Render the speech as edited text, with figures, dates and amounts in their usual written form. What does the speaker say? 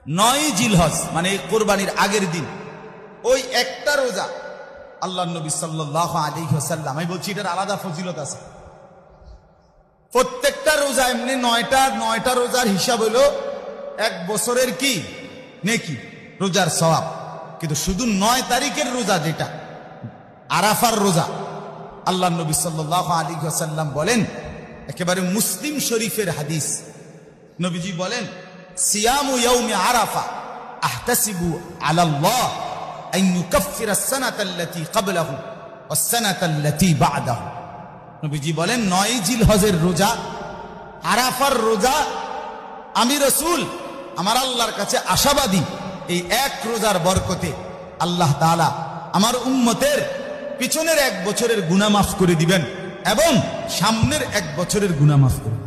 9 জিলহজ মানে কোরবানির আগের দিন ওই একটা রোজা আল্লাহ নবী সাল্লাল্লাহু আলাইহি ওয়াসাল্লাম, আমি বলছি এটার আলাদা ফজিলত আছে। প্রত্যেকটা রোজা এমনি 9টা রোজার হিসাব হলো 1 বছরের কি নেকি, রোজার সওয়াব। কিন্তু শুধু 9 তারিখের রোজা যেটা আরাফার রোজা, আল্লাহ নবী সাল্লাল্লাহু আলাইহি ওয়াসাল্লাম বলেন, একেবারে মুসলিম শরীফের হাদিস, নবীজি বলেন, সিয়ামু ইয়াউমি আরাফা আহতাসিবু আলাল্লাহ আন ইউকাফিরা আস-সানাতা আল্লাতী ক্বাবলাহু ওয়াস-সানাতা আল্লাতী বা'দাহু। নবীজি বলেন 9 জিলহজের রোজা, আরাফার রোজা, আমি রাসূল আমার আল্লাহর কাছে আশাবাদী এই এক রোজার বরকতে আল্লাহ তাআলা আমার উম্মতের পিছনের 1 বছরের গুনাহ মাফ করে দিবেন এবং সামনের 1 বছরের গুনাহ মাফ করে দিবেন।